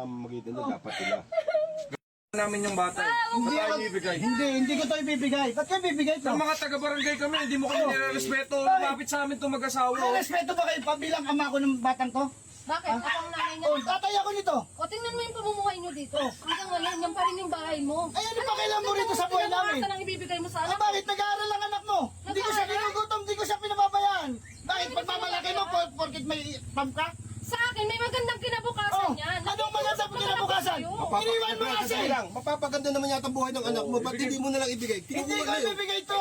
mamamagitan na dapat sila. Namin yung bata. Hindi ko to ibibigay. Ba't ka ibibigay to? Sa mga taga-barangay kami, hindi mo kami nire-respeto. Lumapit sa amin itong mag-asawa. May respeto ba kayo pabilang ama ko ng batang to? Bakit? Akong nanay niya. Oh, tatay ako nito. O, tingnan mo yung pamumuhay niyo dito. Hanggang ngayon, yan pa rin yung bahay mo. Ay, ano pa kailan mo rito sa buhay namin? Ano ang ibibigay mo sa Ah, anak? bakit nag-aaral ang anak mo? Hindi ko siya ginugutom, hindi ko siya pinababayaan. Bakit pagmamalaki mo porkit may pump ka? Sa akin, may magandang kinabukasan Oh, yan. anong magandang kinabukasan? Iniwan mo kasi. Mapapaganda naman yata buhay ng anak mo. Ba't hindi mo na lang ibigay? Hindi ko ibibigay to.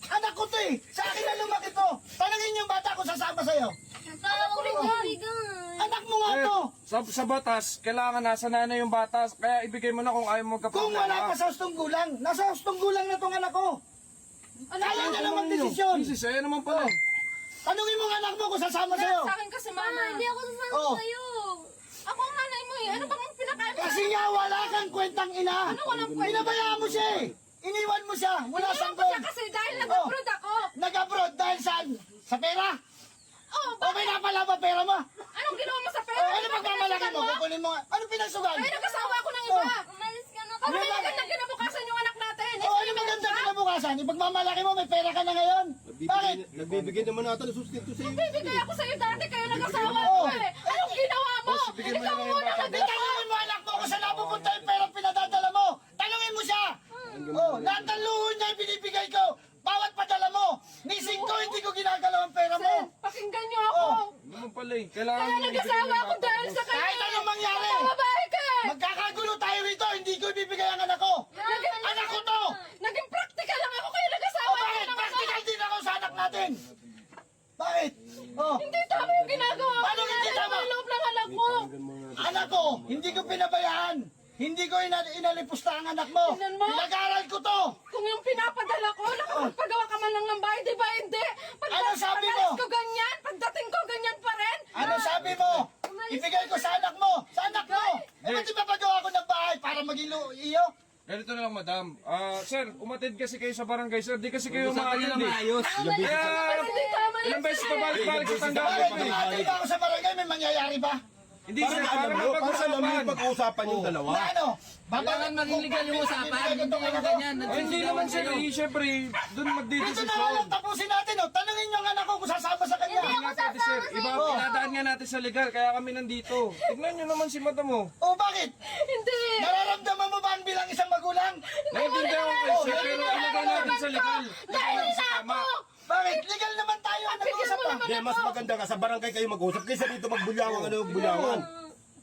Anak ko to eh. Sa akin na lumaki to. Tanungin yung bata ko sasama sa'yo. Anak ko rin yan. Anak mo nga to. Sa batas, kailangan nasa nanay yung bata. Kaya ibigay mo na kung ayaw mo Kung wala pa sa hustong gulang, nasa hustong gulang na tong anak ko. Kaya niya naman desisyon. Misis, ayan naman pala. Tanungin mo nga anak mo kung sasama sa'yo. Sa akin kasi, mama. Hindi ako sasama Oh. sa'yo. Ako ang nanay mo eh. Ano bang pinakain mo? Kasi nga wala kang kwentang ina. Ano walang kwenta? Pinabayaan mo siya eh. Iniwan mo siya. Wala Iniwan siyang ko siya kwent. kasi dahil nag-abroad ako. Nag-abroad dahil saan? Sa pera? Oh, O may napala ba pera mo? anong ginawa mo sa O pera? ano pagmamalaki mo? Kukunin mo nga. Ano pinagsugal? Ay, nag-asawa ako ng iba. Oh. Umalis ka na. Ano may magandang kinabukasan yung anak natin? O ano maganda kinabukasan? Ipagmamalaki mo, may pera ka na ngayon. Bakit? Nagbibigay naman natin ng sustento sa iyo. Bibigay ako sa'yo dati kayo nag-asawa Oh. ko eh. Anong ginawa mo? bigyan mo Ikaw na lang muna yung bata. nag-asawa. Tanungin mo anak mo kung saan napupunta yung pera pinadadala mo. Tanungin mo siya. Oh, lahat ng luho niya ibinibigay ko. Bawat padala mo. Nising ko, hindi ko ginagalaw ang pera mo. Pakinggan niyo ako. Oh. Hindi naman pala eh. Kailangan Kaya mo ibigay nag-asawa yung ako bata. dahil sa kanya. Kahit anong mangyari. Babae ka eh. Magkakagulo tayo rito, hindi ko ibibigay ang anak ko. Anak ko to. Naging practical lang ako kaya O nag-asawa bakit? ako ng Practical din ako sa anak natin. Bakit? Oh, Hindi tama yung ginagawa ko. Paano hindi tama? Sa loob ng anak ko. anak ko, hindi ko pinabayaan. Hindi ko inalipusta ang anak mo. Tingnan mo. Pinag-aral ko to. Kung yung pinapadala ko, nakapagpagawa ka man lang ng bahay, di ba hindi? Ano sabi mo? Pag-alis ko ganyan, pagdating ko ganyan pa rin. Ano sabi mo? Ibigay ko sa anak mo. Sa anak mo. Eh, ba't ipapagawa ko ng bahay para maging iyo? Ganito na lang, madam. Sir, umatid kasi kayo sa barangay, sir. Di kasi kayo Usapan nyo na maayos. maayos. Kaya, Hindi tama ilang beses pa balik sa Bakit tanggapan ko eh. tumatay ba ako sa barangay? May mangyayari ba? Hindi sir, para Para alam mo mapag-usapan. pag-uusapan yung dalawa. Na ano? Kailangan maging legal yung usapan. Hindi yung ganyan. Ay, hindi naman sir, eh. Siyempre, doon Dito na nga magdidesisyon. lang, tapusin natin. Oh. Tanungin yung anak ko kung sasama sa kanya. Hindi nga pwede sir, iba pinadaan nga natin sa legal, kaya kami nandito. Tignan nyo naman si madam mo. O bakit? Hindi. Nararamdaman mo ba ang bilang isang magulang? Naiintindihan ko kayo sir, pero ilagay natin sa legal. Dahil sa ako. Bakit? Legal naman tayo ang nag-uusap pa. Hindi, mas maganda ka sa barangay kayo mag-usap kaysa dito magbulyawan bulyawan.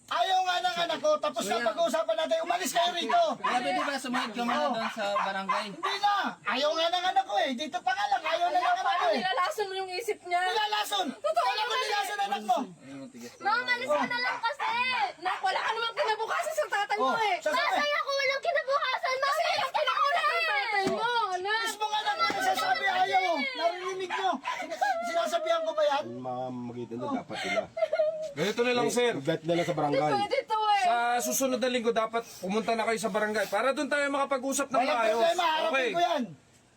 Ayaw nga ng anak ko, tapos na pag-uusapan natin, umalis kayo rito. Kaya pwede ba sumunod ka muna doon sa barangay? Hindi na. Ayaw nga ng anak ko eh. Dito pa nga lang, ayaw na ng anak ko Parang eh. nilalason mo yung isip niya. Nilalason. Totoo Kailan ko naman nilason anak mo? Mama, malis ka na lang kasi. Nak, wala ka namang kinabukasan sa tatay mo eh. sasabi. ako walang kinabukasan, mama. Kasi yung kinakulang ng tatay mo, anak. Mismo nga anak mo nasasabi ayaw. Narinig nyo. Sinasabihan ko ba yan? Mamamagitan na dapat sila. Ganito na lang sir. Bet na lang sa barangay. Pwede to eh. Sa susunod na linggo dapat pumunta na kayo sa barangay para doon tayo makapag-usap ng Walang maayos. problema, harapin ko yan.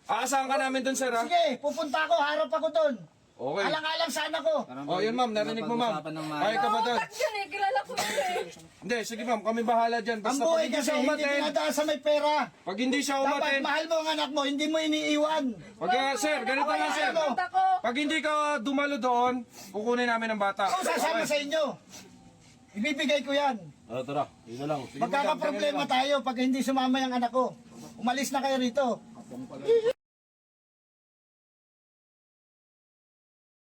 Aasahan ka namin doon sir ha? Sige, pupunta ako, harap ako doon. Okay. Alang-alang sa anak ko. Oh, yun ma'am, narinig mo ma'am. Pag-usapan ng maayos. Kaya ka ba doon? Ba't yun eh? Kilala ko yun eh. Hindi, sige ma'am, kami bahala dyan. Ang Basta pag buhay hindi kasi siya hindi umaten, dinadaan sa may pera. pag hindi siya Dapat umaten, mahal mo ang anak mo, hindi mo iniiwan. sir, ganito na sir. Ano? Pag hindi ka dumalo doon, kukunin namin ang bata. Kung sasama sa inyo, ibibigay ko yan. Tara, yun na lang. Magkakaproblema tayo pag hindi sumama yung anak ko. Umalis na kayo rito.